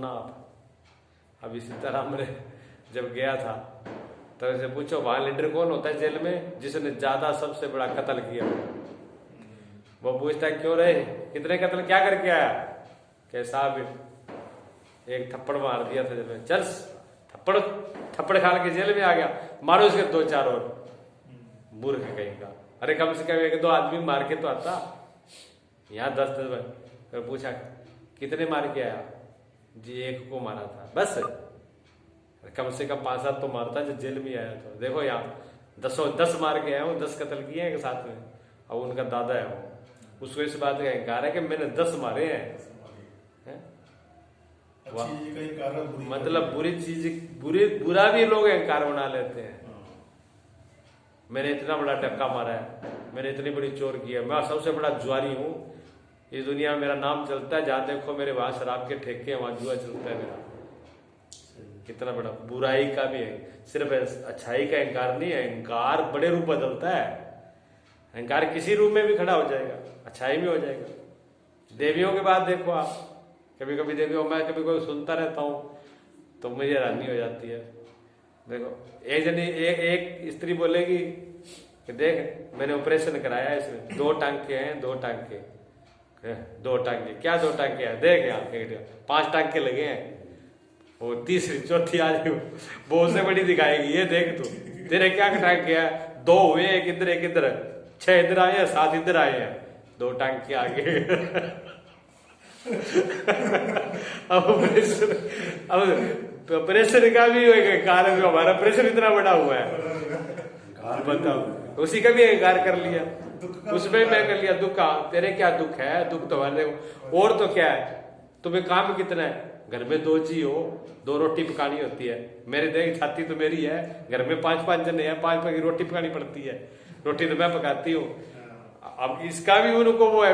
सुना आप? अभी सीताराम ने जब गया था तो ऐसे पूछो वहां लीडर कौन होता है जेल में, जिसने ज्यादा सबसे बड़ा कत्ल किया? वो पूछता है क्यों रहे, कितने कत्ल क्या करके आया? कि साहब एक थप्पड़ मार दिया था जेल में। चल थप्पड़ थप्पड़ खा के जेल में आ गया, मारो इसके 2-4 और। मूर्ख कहीं का। अरे कम से कम 1-2 आदमी मार के तो आता, यहाँ 10-10। पूछा कितने मार के आया? जी 1 को मारा था बस। कम से कम 5-7 तो मारता जो जेल में आया। तो देखो यहाँ 10 मार के आया हूँ, 10 कत्ल किए हैं साथ में। अब उनका दादा है वो, उसको इस बात का इंकार है कि मैंने 10 मारे हैं। मतलब बुरी चीज बुरा भी लोग इंकार बना लेते हैं। मैंने इतना बड़ा डक्का मारा है, मैंने इतनी बड़ी चोर की है, मैं सबसे बड़ा जुआरी हूँ इस दुनिया में, मेरा नाम चलता है, जहाँ देखो मेरे वहां शराब के ठेके हैं, वहां जुआ चलता है मेरा। कितना बड़ा बुराई का भी है, सिर्फ अच्छाई का इंकार नहीं है। इंकार बड़े रूप बदलता है। अहंकार किसी रूप में भी खड़ा हो जाएगा, अच्छाई में हो जाएगा। देवियों के बाद देखो आप, कभी कभी देवियों मैं कभी कोई सुनता रहता हूँ तो मुझे हैरानी हो जाती है। देखो एक जनी एक स्त्री बोलेगी कि देख मैंने ऑपरेशन कराया है, इसमें 2 टांके हैं, 2 टांके, 2 टांके क्या 2 टांके हैं, देख यहाँ 5 टांके लगे हैं। वो तीसरी चौथी आज वो उससे बड़ी दिखाएगी, ये देख तू तेरे क्या टांके है, 2 हुए, एक इधर 6 इधर आए हैं, 7 इधर आए हैं, 2 टांके आगे। अब ऑपरेशन का भी कारण जो हमारा ऑपरेशन इतना बड़ा हुआ है, बताओ उसी का भी इंकार कर लिया, उसमें मैं कर लिया। दुख तेरे क्या दुख है, दुख तो हमारे और तो क्या है, तुम्हें काम कितना है, घर में 2 जी हो, 2 रोटी पकानी होती है। मेरे देख छाती तो मेरी है, घर में 5-5 जने हैं, 5 की रोटी पकानी पड़ती है, रोटी तो मैं पकाती हूँ। अब इसका भी उनको वो है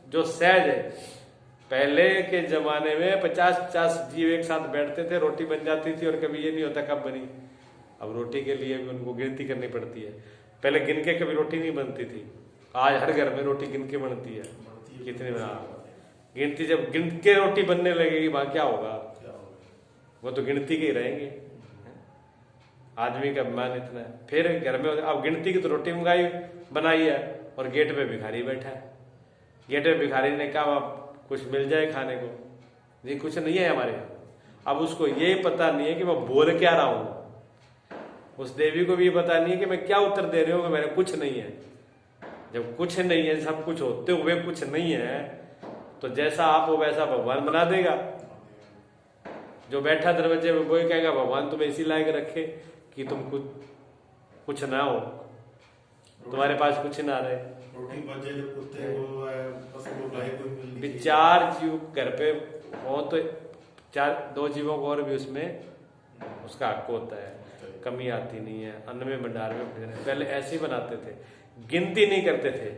जो सहज है। पहले के जमाने में 50-50 जीव एक साथ बैठते थे, रोटी बन जाती थी और कभी ये नहीं होता कब बनी। अब रोटी के लिए भी उनको गिनती करनी पड़ती है। पहले गिन के कभी रोटी नहीं बनती थी, आज हर घर में रोटी गिन के बनती है। कितने गिनती, जब गिन के रोटी बनने लगेगी वहां क्या होगा, वो तो गिनती के ही रहेंगे। आदमी का अभिमान इतना है। फिर घर में अब गिनती की तो रोटी मंगाई बनाई है और गेट पे भिखारी बैठा है। गेट पे भिखारी ने कहा कुछ मिल जाए खाने को, नहीं कुछ नहीं है हमारे यहाँ। अब उसको ये पता नहीं है कि मैं बोल क्या रहा हूं, उस देवी को भी ये पता नहीं है कि मैं क्या उत्तर दे रही हूँ कि मेरे कुछ नहीं है। जब कुछ नहीं है, सब कुछ होते हुए कुछ नहीं है, तो जैसा आप हो वैसा भगवान बना देगा। जो बैठा दरवाजे में वही कहेगा भगवान तुम्हें इसी लायक रखे कि तुम कुछ ना हो, तुम्हारे पास कुछ ना रहे। विचार जीव घर पे हो तो 2 जीवों को और भी उसमें उसका हक होता है, कमी आती नहीं है। अन्न में भंडार में पहले ऐसे ही बनाते थे, गिनती नहीं करते थे,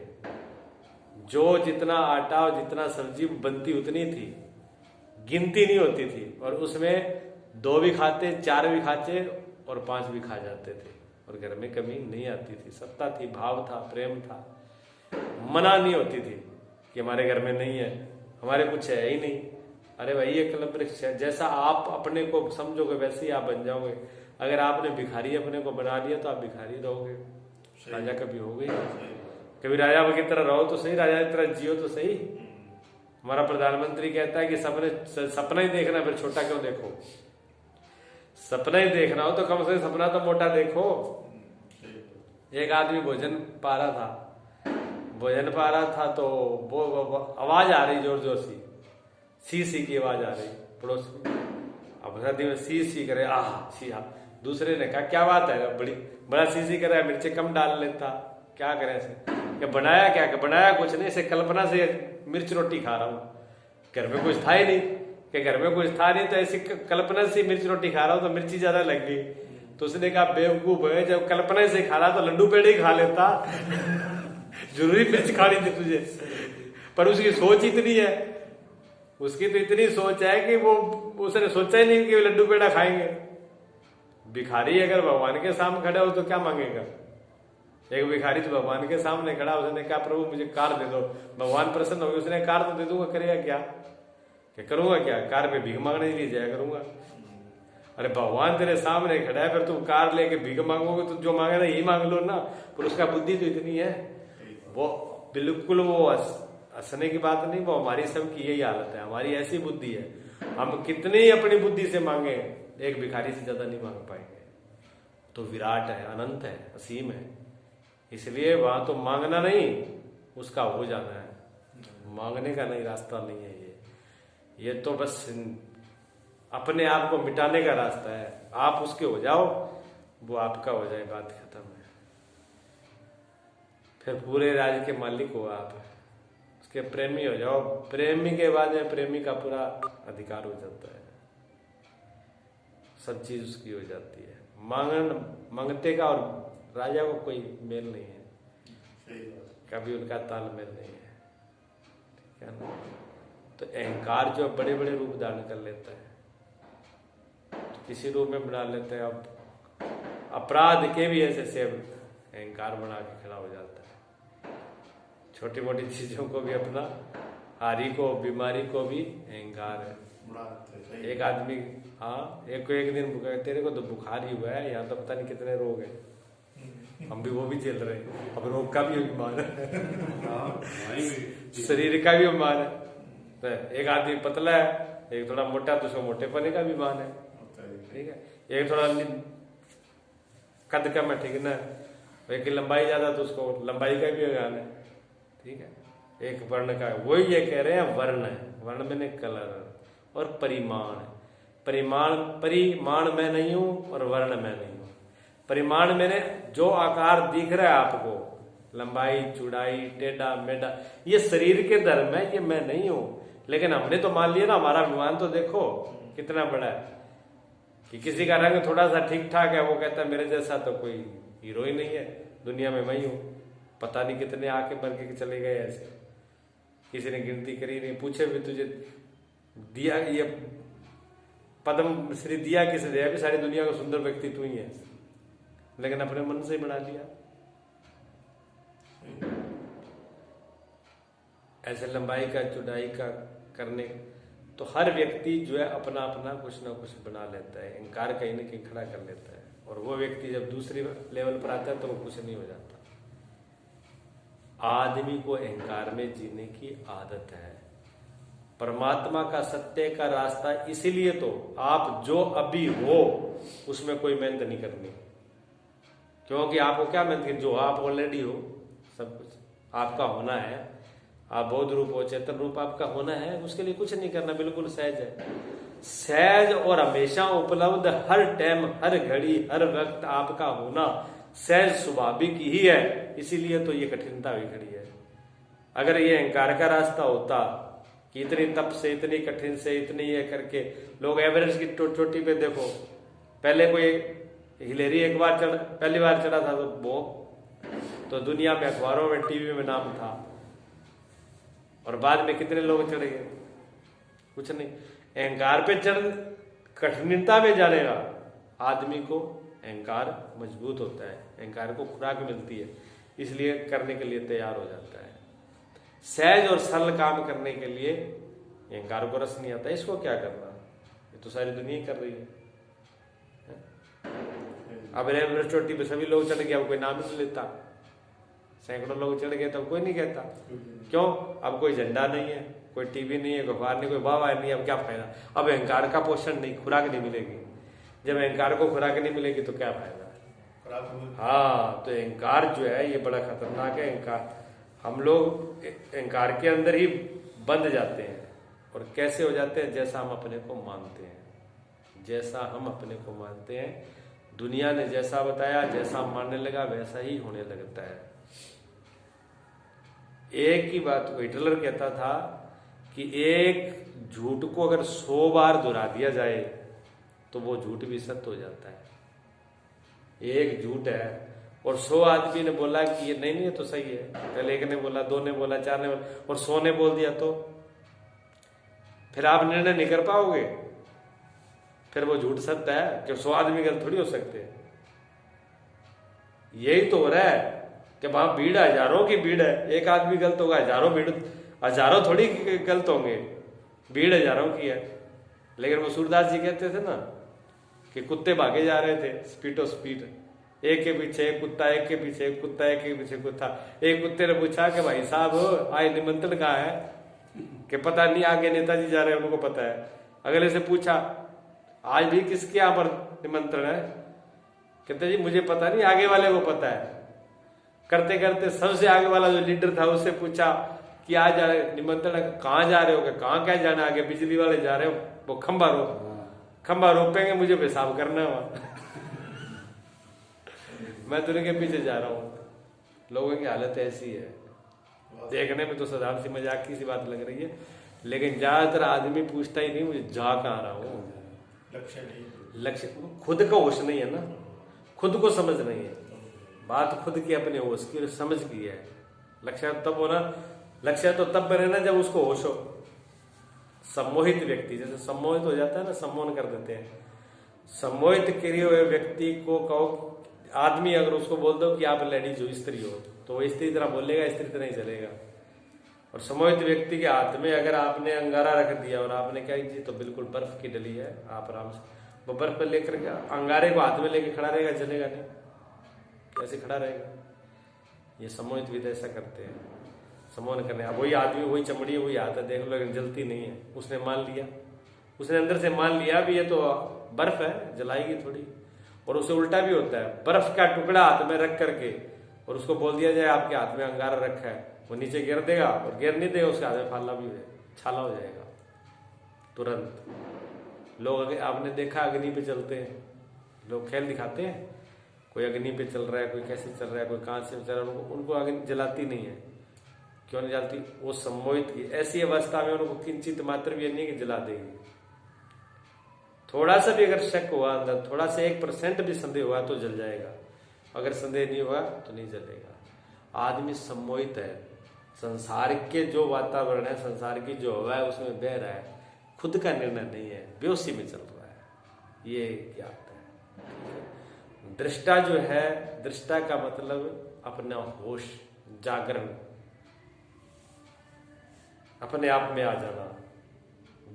जो जितना आटा और जितना सब्जी बनती उतनी थी, गिनती नहीं होती थी। और उसमें 2 भी खाते, 4 भी खाते और 5 भी खा जाते थे, और घर में कमी नहीं आती थी। सत्ता थी, भाव था, प्रेम था, मना नहीं होती थी कि हमारे घर में नहीं है, हमारे कुछ है ही नहीं। अरे भाई ये कलम वृक्ष है, जैसा आप अपने को समझोगे वैसे ही आप बन जाओगे। अगर आपने भिखारी अपने को बना लिया तो आप भिखारी रहोगे, राजा कभी होगे ही नहीं। कभी राजा की तरह रहो तो सही, राजा की तरह जियो तो सही। हमारा प्रधानमंत्री कहता है कि सपना ही देखना, फिर छोटा क्यों देखो। सपना ही देखना हो तो कम से कम सपना तो मोटा देखो। एक आदमी भोजन पा रहा था तो वो आवाज आ रही जोर जोर सी की आवाज आ रही पड़ोस में। अब सर्दी में सी करे, सी दूसरे ने कहा क्या बात है, बड़ा सी करे, मिर्ची कम डाल लेता, क्या करें इसे, बनाया क्या, बनाया कुछ नहीं, इसे कल्पना से मिर्च रोटी खा रहा हूँ। घर में कुछ था ही नहीं, कि घर में कुछ था नहीं तो ऐसी कल्पना से मिर्च रोटी खा रहा हूँ तो मिर्ची ज्यादा लग गई। तो उसने कहा बेवकूफ है, जब कल्पना से खा रहा तो लड्डू पेड़े ही खा लेता। जरूरी मिर्च खानी थी तुझे, पर उसकी सोच इतनी है, उसकी तो इतनी सोच है कि वो उसने सोचा ही नहीं कि लड्डू पेड़ा खाएंगे। भिखारी अगर भगवान के सामने खड़ा हो तो क्या मांगेगा। एक भिखारी तो भगवान के सामने खड़ा, उसने कहा प्रभु मुझे कार दे दो, भगवान प्रसन्न हो गए, उसने कार तो दे दूंगा, करेगा क्या कि करूंगा क्या, कार पे भीख मांगने के लिए जाया करूंगा। अरे भगवान तेरे सामने खड़ा है, फिर तू कार लेके भीख मांगोगे तो जो मांगे ना यही मांग लो ना। पर उसका बुद्धि तो इतनी है, वो बिल्कुल वो हंसने की बात नहीं, वो हमारी सबकी यही हालत है, हमारी ऐसी बुद्धि है। हम कितनी अपनी बुद्धि से मांगे, एक भिखारी से ज्यादा नहीं मांग पाएंगे। तो विराट है, अनंत है, असीम है, इसलिए वहां तो मांगना नहीं, उसका हो जाना है। मांगने का नहीं, रास्ता नहीं है ये तो बस अपने आप को मिटाने का रास्ता है। आप उसके हो जाओ, वो आपका हो जाए, बात खत्म है। फिर पूरे राज्य के मालिक हो आप, उसके प्रेमी हो जाओ। प्रेमी के बाद में प्रेमी का पूरा अधिकार हो जाता है, सब चीज उसकी हो जाती है। मांगते का और राजा को कोई मेल नहीं है, कभी उनका तालमेल नहीं है, ठीक है ना। तो अहंकार जो बड़े बड़े रूप धारण कर लेता है, तो किसी रूप में बना लेते हैं। अब अपराध के भी ऐसे सेव अहंकार बना के खड़ा हो जाता है। छोटी मोटी चीजों को भी अपना, हारी को, बीमारी को भी अहंकार है। एक आदमी, हाँ, एक को एक दिन तेरे को तो बुखार ही हुआ है, यहाँ तो पता नहीं कितने रोग है, हम भी वो भी झेल रहे हैं। अब रोग का भी अभिमान है, शरीर का भी अभिमान है। तो एक आदमी पतला है, एक थोड़ा मोटा, तो उसको मोटेपने का अभिमान है, ठीक है। एक थोड़ा कद कम है, ठीक ना, एक की लंबाई ज्यादा, तो उसको लंबाई का भी अभिमान है, ठीक है। एक वर्ण का, वही ये कह रहे हैं वर्ण है, वर्ण मैंने कलर और परिमाण। परिमाण मैं नहीं हूं और वर्ण मैं नहीं हूं। परिमाण मैंने जो आकार दिख रहा है आपको, लंबाई, चौड़ाई, टेढ़ा मेढ़ा, ये शरीर के धर्म है, ये मैं नहीं हूं। लेकिन हमने तो मान लिया ना, हमारा अभिमान तो देखो कितना बड़ा है, कि किसी का रंग थोड़ा सा ठीक ठाक है, वो कहता है मेरे जैसा तो कोई हीरो ही नहीं है दुनिया में, मैं ही हूं। पता नहीं कितने आके मर के चले गए ऐसे, किसी ने गिनती करी नहीं। पूछे भी तुझे दिया, ये पद्म श्री दिया किसने दिया? सारी दुनिया का सुंदर व्यक्ति तू ही है, लेकिन अपने मन से बना लिया। ऐसे लंबाई का, चौड़ाई का करने, तो हर व्यक्ति जो है अपना अपना कुछ ना कुछ बना लेता है, अहंकार कहीं ना कहीं खड़ा कर लेता है। और वो व्यक्ति जब दूसरी लेवल पर आता है तो वो कुछ नहीं हो जाता। आदमी को अहंकार में जीने की आदत है। परमात्मा का, सत्य का रास्ता इसीलिए तो आप जो अभी हो उसमें कोई मेहनत नहीं करनी, क्योंकि आपको क्या मेहनत करनी, जो आप ऑलरेडी हो, सब कुछ आपका होना है। आप बौद्ध रूप हो, चेतन रूप आपका होना है, उसके लिए कुछ नहीं करना, बिल्कुल सहज है। सहज और हमेशा उपलब्ध, हर टाइम, हर घड़ी, हर वक्त आपका होना सहज स्वाभाविक ही है। इसीलिए तो ये कठिनता भी खड़ी है। अगर ये अहंकार का रास्ता होता कि इतनी तप से, इतनी कठिन से, इतनी ये करके लोग एवरेस्ट की चोटी पे देखो, पहले कोई हिलेरी एक बार पहली बार चढ़ा था तो दुनिया में, अखबारों में, टीवी में नाम था, और बाद में कितने लोग चढ़ गए? कुछ नहीं। अहंकार पे चढ़, कठिनता में जानेगा आदमी को अहंकार मजबूत होता है, अहंकार को खुराक मिलती है, इसलिए करने के लिए तैयार हो जाता है। सहज और सरल काम करने के लिए अहंकार को रस नहीं आता। इसको क्या करना, ये तो सारी दुनिया कर रही है। अब एवरेस्ट चोटी पे सभी लोग चढ़ गए, अब कोई नाम नहीं लेता। सैकड़ों लोग चढ़ गए तब कोई नहीं कहता, क्यों? अब कोई झंडा नहीं है, कोई टीवी नहीं है, कोई अखबार नहीं, कोई वाह नहीं, अब क्या फायदा? अब अहंकार का पोषण नहीं, खुराक नहीं मिलेगी। जब अहंकार को खुराक नहीं मिलेगी तो क्या फायदा? हाँ, तो अहंकार जो है ये बड़ा खतरनाक है। अहंकार, हम लोग अहंकार के अंदर ही बंध जाते हैं। और कैसे हो जाते हैं? जैसा हम अपने को मानते हैं। जैसा हम अपने को मानते हैं, दुनिया ने जैसा बताया, जैसा मानने लगा वैसा ही होने लगता है। एक ही बात को हिटलर कहता था कि एक झूठ को अगर 100 बार दोहरा दिया जाए तो वो झूठ भी सत्य हो जाता है। एक झूठ है और 100 आदमी ने बोला कि ये नहीं ये तो सही है, पहले एक ने बोला, 2 ने बोला, 4 ने बोला, और 100 ने बोल दिया, तो फिर आप निर्णय नहीं कर पाओगे। फिर वो झूठ सत्य है कि 100 आदमी गलत थोड़ी हो सकते हैं। यही तो हो रहा है कि वहां भीड़, हजारों की भीड़ है, एक आदमी गलत होगा, हजारों थोड़ी गलत होंगे। भीड़ हजारों की है। लेकिन वो सूरदास जी कहते थे ना कि कुत्ते भागे जा रहे थे स्पीडो स्पीड, एक के पीछे एक कुत्ता, एक के पीछे एक कुत्ता, एक के पीछे कुत्ता। एक कुत्ते ने पूछा कि भाई साहब आज निमंत्रण कहाँ है? कि पता नहीं, आगे नेताजी जा रहे हैं, उनको पता है। अगले से पूछा आज भी किसके यहाँ पर निमंत्रण है? कहते जी मुझे पता नहीं, आगे वाले को पता है। करते करते सबसे आगे वाला जो लीडर था उससे पूछा कि आज जा रहे निमंत्रण, कहाँ जा रहे हो? कहाँ क्या जाना? आगे बिजली वाले जा रहे हो, वो खंबा रोपेंगे, मुझे पेशाब करना है वहां। मैं तुझे के पीछे जा रहा हूँ। लोगों की हालत ऐसी है, देखने में तो साधारण सी मजाक की सी बात लग रही है, लेकिन ज्यादातर आदमी पूछता ही नहीं मुझे जा कहाँ रहा हूँ। लक्ष्य खुद का होश नहीं है ना, खुद को समझ नहीं है। बात खुद की अपने होश की समझ की है। लक्ष्य तब होना, लक्ष्य तो तब बने ना जब उसको होश हो। सम्मोहित व्यक्ति जैसे सम्मोहित हो जाता है ना, सम्मोहन कर देते हैं। सम्मोहित किए हुए व्यक्ति को कहो, आदमी अगर उसको बोल दो कि आप लेडीज हो, स्त्री हो, तो वो स्त्री तरह बोलेगा, स्त्री तरह ही चलेगा। और सम्मोहित व्यक्ति के हाथ में अगर आपने अंगारा रख दिया और आपने क्या की तो बिल्कुल बर्फ की डली है, आप आराम से वो बर्फ पर लेकर के अंगारे को हाथ में लेके खड़ा रहेगा, चलेगा नहीं, कैसे खड़ा रहेगा? ये सम्मोहित विद ऐसा करते हैं, सम्मोहन करने। अब वही आदमी, वही चमड़ी, वही हाथ है, देख लो, लेकिन जलती नहीं है। उसने मान लिया, उसने अंदर से मान लिया भी ये तो बर्फ है, जलाएगी थोड़ी। और उसे उल्टा भी होता है, बर्फ का टुकड़ा हाथ में रख करके और उसको बोल दिया जाए आपके हाथ में अंगारा रखा है, वो नीचे गिर देगा, और गिर नहीं देगा उसके हाथ में फाला भी है, छाला हो जाएगा तुरंत। लोग आपने देखा अग्नि पे चलते हैं, लोग खेल दिखाते हैं, कोई अग्नि पे चल रहा है, कोई कैसे चल रहा है, कोई कहां से चल रहा है, उनको अग्नि जलाती नहीं है। क्यों नहीं जलाती? वो सम्मोहित की ऐसी अवस्था में उनको किंचित मात्र भी नहीं कि जला देगी। थोड़ा सा भी अगर शक हुआ अंदर, थोड़ा सा 1% भी संदेह हुआ तो जल जाएगा, अगर संदेह नहीं हुआ तो नहीं जलेगा। आदमी सम्मोहित है, संसार के जो वातावरण है, संसार की जो हवा है उसमें बह रहा है, खुद का निर्णय नहीं है, बेहोशी में चल रहा है। ये क्या होता है? दृष्टा जो है, दृष्टा का मतलब अपना होश, जागरण, अपने आप में आ जाना,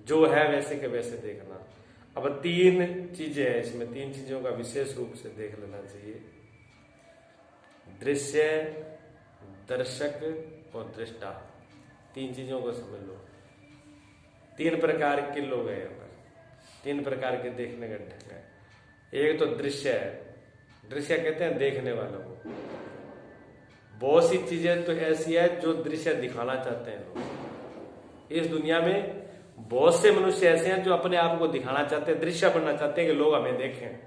जो है वैसे के वैसे देखना। अब 3 चीजें हैं इसमें, 3 चीजों का विशेष रूप से देख लेना चाहिए। दृश्य, दर्शक और दृष्टा, 3 चीजों को समझ लो। 3 प्रकार के लोग हैं यहाँ पर, 3 प्रकार के देखने का ढंग है। एक तो दृश्य है, दृश्य कहते हैं देखने वालों को। बहुत सी चीजें तो ऐसी है जो दृश्य दिखाना चाहते हैं लोग। इस दुनिया में बहुत से मनुष्य ऐसे हैं जो अपने आप को दिखाना चाहते हैं, दृश्य बनना चाहते हैं कि लोग हमें देखें।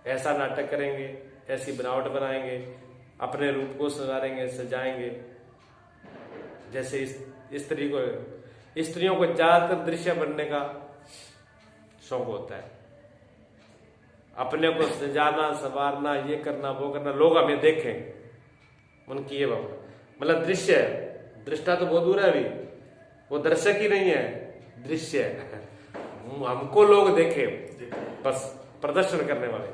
ऐसा नाटक करेंगे, ऐसी बनावट बनाएंगे, अपने रूप को सजाएंगे, सजाएंगे। जैसे स्त्रियों को ज्यादातर दृश्य बनने का शौक होता है, अपने को सजाना, संवारना, ये करना, वो करना, लोग हमें देखें, उनकी ये मतलब दृश्य है। दृष्टा तो बहुत दूर है, अभी वो दर्शक ही नहीं है, दृश्य है। हमको लोग देखें, बस प्रदर्शन करने वाले।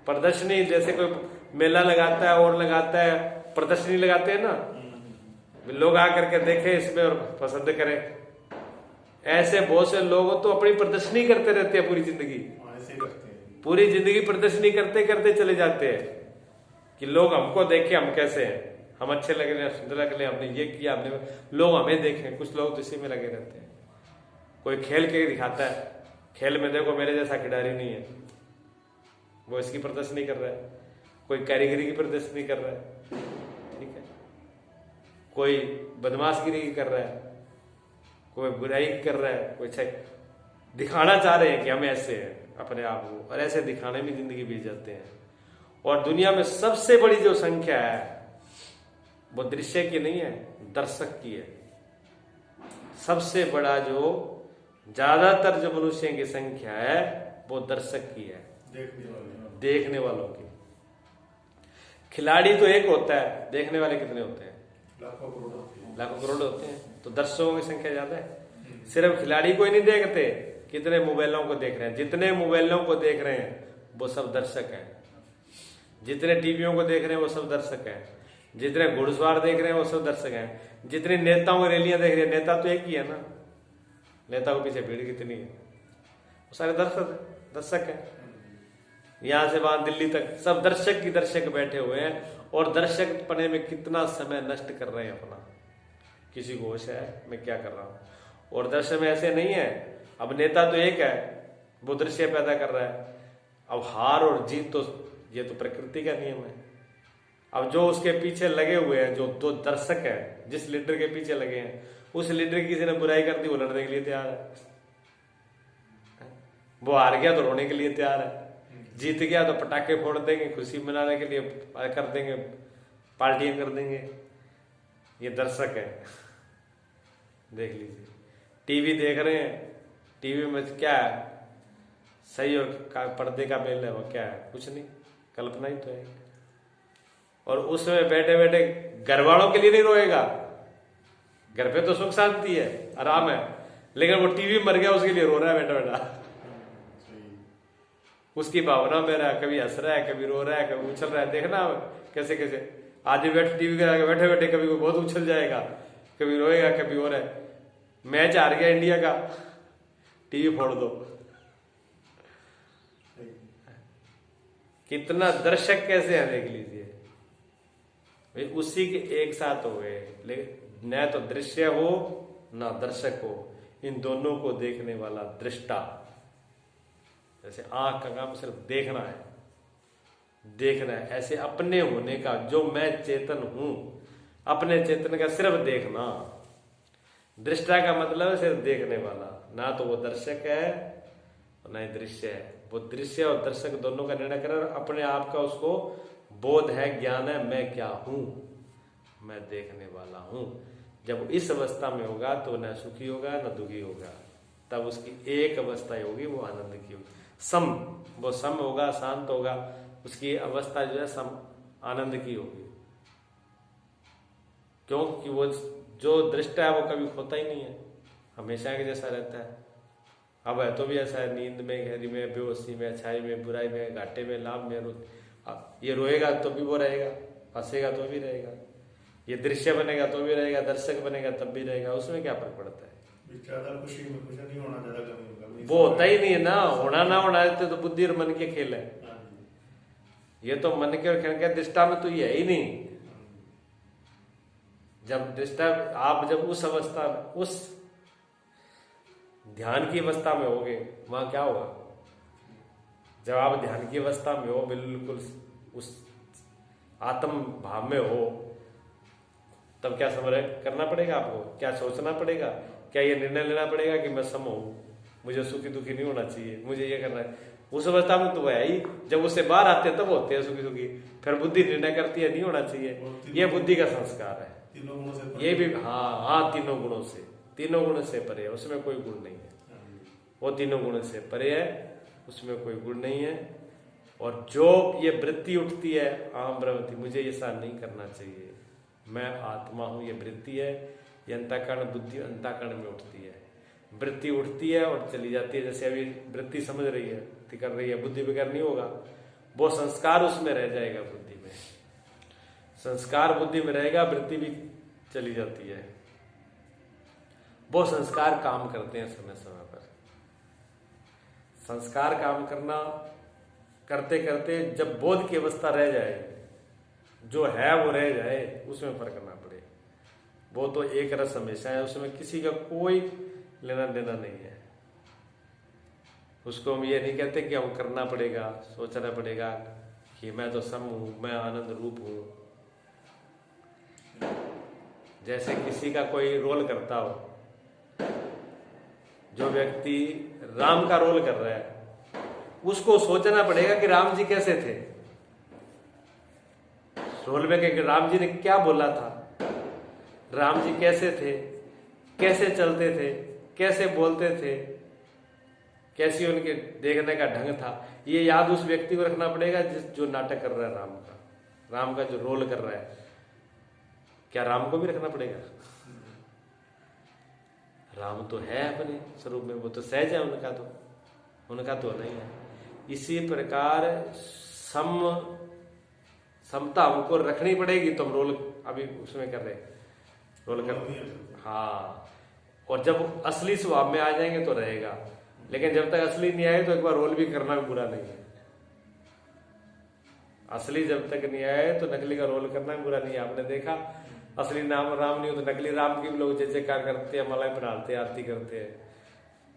प्रदर्शनी जैसे कोई मेला लगाता है और लगाता है, प्रदर्शनी लगाते हैं ना, लोग आकर के देखें इसमें और पसंद करें। ऐसे बहुत से लोग तो अपनी प्रदर्शनी करते रहते हैं पूरी जिंदगी, पूरी जिंदगी प्रदर्शनी करते करते चले जाते हैं कि लोग हमको देखें, हम कैसे हैं, हम अच्छे लग रहे हैं, सुंदर लग रहे हैं, हमने ये किया, हमने, लोग हमें देखें। कुछ लोग तो इसी में लगे रहते हैं। कोई खेल के दिखाता है, खेल में देखो मेरे जैसा खिलाड़ी नहीं है, वो इसकी प्रदर्शनी कर रहा है। कोई कारीगरी की प्रदर्शनी कर रहा है, ठीक है, कोई बदमाशगिरी की कर रहा है, कोई बुराई कर रहा है, कोई दिखाना चाह रहे हैं कि हम ऐसे हैं अपने आप को, और ऐसे दिखाने में जिंदगी बीत जाते हैं। और दुनिया में सबसे बड़ी जो संख्या है वो दृश्य की नहीं है, दर्शक की है। सबसे बड़ा जो ज्यादातर जो मनुष्य की संख्या है वो दर्शक की है, देखने वालों की। खिलाड़ी तो एक होता है, देखने वाले कितने होते हैं? लाखों करोड़ होते हैं। तो दर्शकों की संख्या ज्यादा है। सिर्फ खिलाड़ी को ही नहीं देखते, कितने मोबाइलों को देख रहे हैं। जितने मोबाइलों को देख रहे हैं वो सब दर्शक हैं, जितने टीवियों को देख रहे हैं वो सब दर्शक हैं। जितने घुड़सवार देख रहे हैं वो सब दर्शक हैं, जितने नेताओं की रैलियां देख रहे हैं नेता तो एक ही है ना, नेता के पीछे भीड़ कितनी है, वो सारे दर्शक है। यहां से वहां दिल्ली तक सब दर्शक की दर्शक बैठे हुए हैं, और दर्शक पने में कितना समय नष्ट कर रहे हैं अपना, किसी को होश है मैं क्या कर रहा हूं। और दर्शक में ऐसे नहीं है, अब नेता तो एक है, वो दृश्य पैदा कर रहा है। अब हार और जीत तो ये तो प्रकृति का नियम है। अब जो उसके पीछे लगे हुए हैं, जो दो दर्शक है, जिस लीडर के पीछे लगे हैं, उस लीडर की किसी ने बुराई कर दी वो लड़ने के लिए तैयार है, वो हार गया तो रोने के लिए तैयार है, जीत गया तो पटाखे फोड़ देंगे, खुशी मनाने के लिए कर देंगे, पार्टियां कर देंगे। ये दर्शक है। देख लीजिए, टीवी देख रहे हैं, टीवी में क्या है, सही और पर्दे का मेल है, वो क्या है, कुछ नहीं, कल्पना ही तो है। और उसमें बैठे बैठे घर वालों के लिए नहीं रोएगा, घर पे तो सुख शांति है, आराम है, लेकिन वो टीवी मर गया उसके लिए रो रहा है बैठा बैठा। उसकी भावना में रहा, कभी हंस रहा है, कभी रो रहा है, कभी उछल रहा है। देखना कैसे कैसे आदमी बैठे टीवी के आगे बैठे बैठे कभी बहुत उछल जाएगा, कभी रोएगा, कभी हो रहा है। मैच हार गया इंडिया का, टीवी फोड़ दो। कितना दर्शक कैसे है देख लीजिए, उसी के एक साथ हो गए, लेकिन न तो दृश्य हो ना दर्शक हो, इन दोनों को देखने वाला दृष्टा। जैसे आंख का काम सिर्फ देखना है, देखना है, ऐसे अपने होने का, जो मैं चेतन हूं, अपने चेतन का सिर्फ देखना। दृष्टा का मतलब है सिर्फ देखने वाला, ना तो वो दर्शक है और ना ही दृश्य है। वो दृश्य और दर्शक दोनों का निर्णय करे, और अपने आप का उसको बोध है, ज्ञान है, मैं क्या हूं, मैं देखने वाला हूं। जब इस अवस्था में होगा तो न सुखी होगा न दुखी होगा, तब उसकी एक अवस्था होगी, वो आनंद की होगी, सम, वो सम होगा, शांत होगा, उसकी अवस्था जो है सम आनंद की होगी। क्योंकि वो जो दृष्टा है वो कभी खोता ही नहीं है, हमेशा के जैसा रहता है। अब है तो भी ऐसा है, नींद में, गहरी में, बेहोशी में, अच्छाई में, बुराई में, घाटे में, लाभ में, ये रोएगा तो भी वो रहेगा, हंसेगा तो भी रहेगा, ये दृश्य बनेगा तो भी रहेगा, दर्शक बनेगा तब भी रहेगा। उसमें क्या फर्क पड़ता है? खुशी में कुछ नहीं होना, ज्यादा कमी होगा, वो होता ही नहीं है ना, होना ना होना तो बुद्धि और मन के खेल है। ये तो मन के और खेल के दृष्टा में तो ये है ही नहीं। जब दृष्टा आप जब उस अवस्था में, उस ध्यान की अवस्था में होगे, वहां क्या होगा? जब आप ध्यान की अवस्था में हो, बिल्कुल उस आत्म भाव में हो, तब क्या समझ करना पड़ेगा आपको? क्या सोचना पड़ेगा? क्या ये निर्णय लेना पड़ेगा कि मैं सम हूं, मुझे सुखी दुखी नहीं होना चाहिए, मुझे ये करना है? उस अवस्था में तो है ही, जब उससे बाहर आते हैं तब होते हैं सुखी दुखी। फिर बुद्धि निर्णय करती है नहीं होना चाहिए, ये बुद्धि का संस्कार है। ये भी हाँ, तीनों गुणों से, तीनों गुण से परे है, उसमें कोई गुण नहीं है। वो तीनों गुण से परे है, उसमें कोई गुण नहीं है। और जो ये वृत्ति उठती है आम ब्रह्मति, मुझे ये ऐसा नहीं करना चाहिए, मैं आत्मा हूं, ये वृत्ति है, ये अंतःकरण बुद्धि अंतःकरण में उठती है। वृत्ति उठती है और चली जाती है। जैसे अभी वृत्ति समझ रही है, कर रही है, बुद्धि बगैर नहीं होगा, वो संस्कार उसमें रह जाएगा, बुद्धि में संस्कार बुद्धि में रहेगा, वृत्ति भी चली जाती है। वो संस्कार काम करते हैं समय समय पर। संस्कार काम करना करते करते जब बोध की अवस्था रह जाए, जो है वो रह जाए, उसमें फर्क ना पड़े। वो तो एक रस हमेशा है, उसमें किसी का कोई लेना देना नहीं है। उसको हम ये नहीं कहते कि हम करना पड़ेगा, सोचना पड़ेगा कि मैं तो सम हूं, मैं आनंद रूप हूं। जैसे किसी का कोई रोल करता हो, जो व्यक्ति राम का रोल कर रहा है, उसको सोचना पड़ेगा कि राम जी कैसे थे रोल में, कि राम जी ने क्या बोला था, राम जी कैसे थे, कैसे चलते थे, कैसे बोलते थे, कैसी उनके देखने का ढंग था। ये याद उस व्यक्ति को रखना पड़ेगा जो नाटक कर रहा है राम का जो रोल कर रहा है। क्या राम को भी रखना पड़ेगा? राम तो है अपने स्वरूप में, वो तो सहज है, उनका तो नहीं है। इसी प्रकार समता हमको रखनी पड़ेगी, तो हम रोल अभी उसमें कर रहे रोल कर। हाँ, और जब असली स्वभाव में आ जाएंगे तो रहेगा, लेकिन जब तक असली नहीं आए तो एक बार रोल भी करना भी बुरा नहीं है। असली जब तक नहीं आए तो नकली का रोल करना भी बुरा नहीं है। आपने देखा असली नाम राम नहीं हो तो नकली राम की भी लोग जैसे कार्य करते हैं, मलाई बनाते हैं, आरती करते हैं,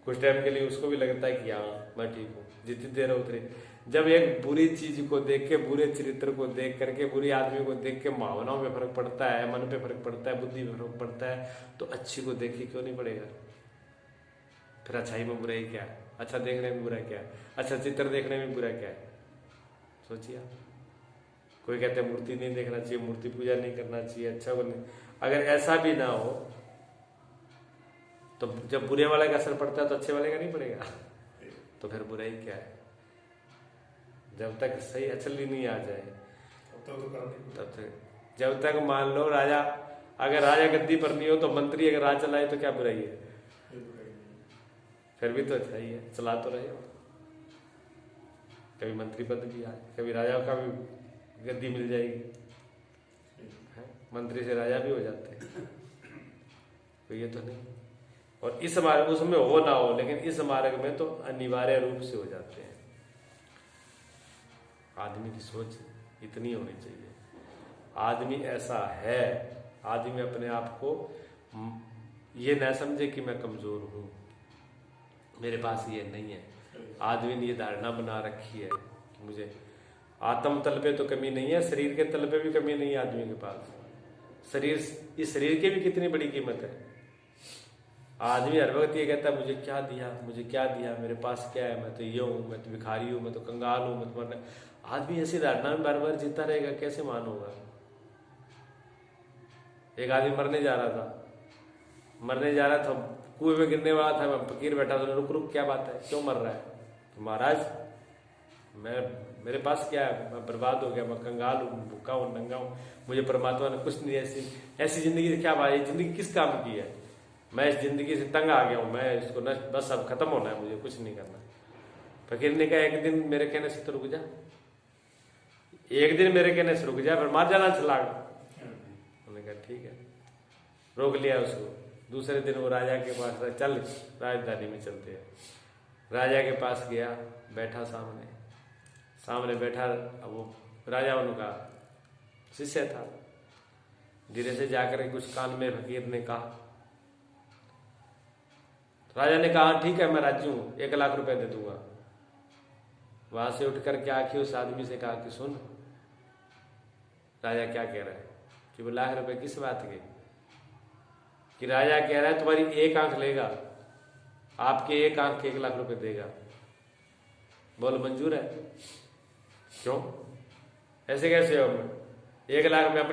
कुछ टाइम के लिए उसको भी लगता है कि हाँ मैं ठीक हूँ, जितनी देर उतरे। जब एक बुरी चीज को देख के, बुरे चरित्र को देख करके, बुरी आदमी को देख के भावनाओं में फर्क पड़ता है, मन पे फर्क पड़ता है, बुद्धि में फर्क पड़ता है, तो अच्छी को देख के क्यों नहीं पड़ेगा? फिर अच्छाई में बुराई क्या है? अच्छा देखने में बुरा क्या है? अच्छा चित्र देखने में बुरा क्या है? सोचिए आप। कोई कहते हैं मूर्ति नहीं देखना चाहिए, मूर्ति पूजा नहीं करना चाहिए, अच्छा को नहीं। अगर ऐसा भी ना हो तो जब बुरे वाले का असर पड़ता है तो अच्छे वाले का नहीं पड़ेगा? तो फिर बुराई क्या है? जब तक सही अचली नहीं आ जाए तब तक, जब तक मान लो राजा, अगर राजा गद्दी पर नहीं हो तो मंत्री अगर राज चलाए तो क्या बुराई है? फिर भी तो अच्छा ही है, चला तो रहे हो। कभी मंत्री पद भी आए, कभी राजा का भी गद्दी मिल जाएगी, मंत्री से राजा भी हो जाते हैं, तो ये तो नहीं। और इस मार्ग उसमें हो ना हो, लेकिन इस मार्ग में तो अनिवार्य रूप से हो जाते हैं। आदमी की सोच इतनी होनी चाहिए, आदमी ऐसा है, आदमी अपने आप को ये न समझे कि मैं कमजोर हूं, मेरे पास ये नहीं है। आदमी ने ये धारणा बना रखी है कि मुझे आत्म तल पे तो कमी नहीं है, शरीर के तल पे भी कमी नहीं है आदमी के पास। शरीर, इस शरीर की भी कितनी बड़ी कीमत है। आदमी हर वक्त ये कहता है मुझे क्या दिया, मुझे क्या दिया, मेरे पास क्या है, मैं तो ये हूँ, मैं तो भिखारी हूँ, मैं तो कंगाल हूँ, मैं तो मरना। आदमी ऐसी धारणा में बार बार जीता रहेगा, कैसे मान होगा? एक आदमी मरने जा रहा था, कुएं में गिरने वाला था, मैं फकीर बैठा था, रुक रुक क्या बात है, क्यों मर रहा है? तो महाराज मेरे पास क्या है, मैं बर्बाद हो गया, मैं कंगाल हूँ, भूखा हूँ, नंगा हूँ, मुझे परमात्मा ने कुछ नहीं, ऐसी जिंदगी से क्या बात है, जिंदगी किस काम की है? मैं इस जिंदगी से तंग आ गया हूँ, मैं इसको न बस अब खत्म होना है, मुझे कुछ नहीं करना। फकीर ने कहा एक दिन मेरे कहने से तो रुक जा, एक दिन मेरे कहने से रुक जा, फिर मार जाना छलांग। उन्होंने कहा ठीक है, रोक लिया उसको। दूसरे दिन वो राजा के पास, चल राजधानी में चलते हैं। राजा के पास गया, बैठा सामने बैठा। अब वो राजा उनका शिष्य था, धीरे से जाकर कुछ कान में फकीर ने कहा। राजा ने कहा ठीक है मैं राजी हूं, 1 लाख रुपए दे दूंगा। वहां से उठकर के आके उस आदमी से कहा कि सुन, राजा क्या कह रहा है कि वो 1 लाख रुपए किस बात के? कि राजा कह रहा है तुम्हारी एक आंख लेगा, आपके एक आंख के 1 लाख रुपए देगा। बोल मंजूर है? क्यों ऐसे कैसे हो? 1 लाख में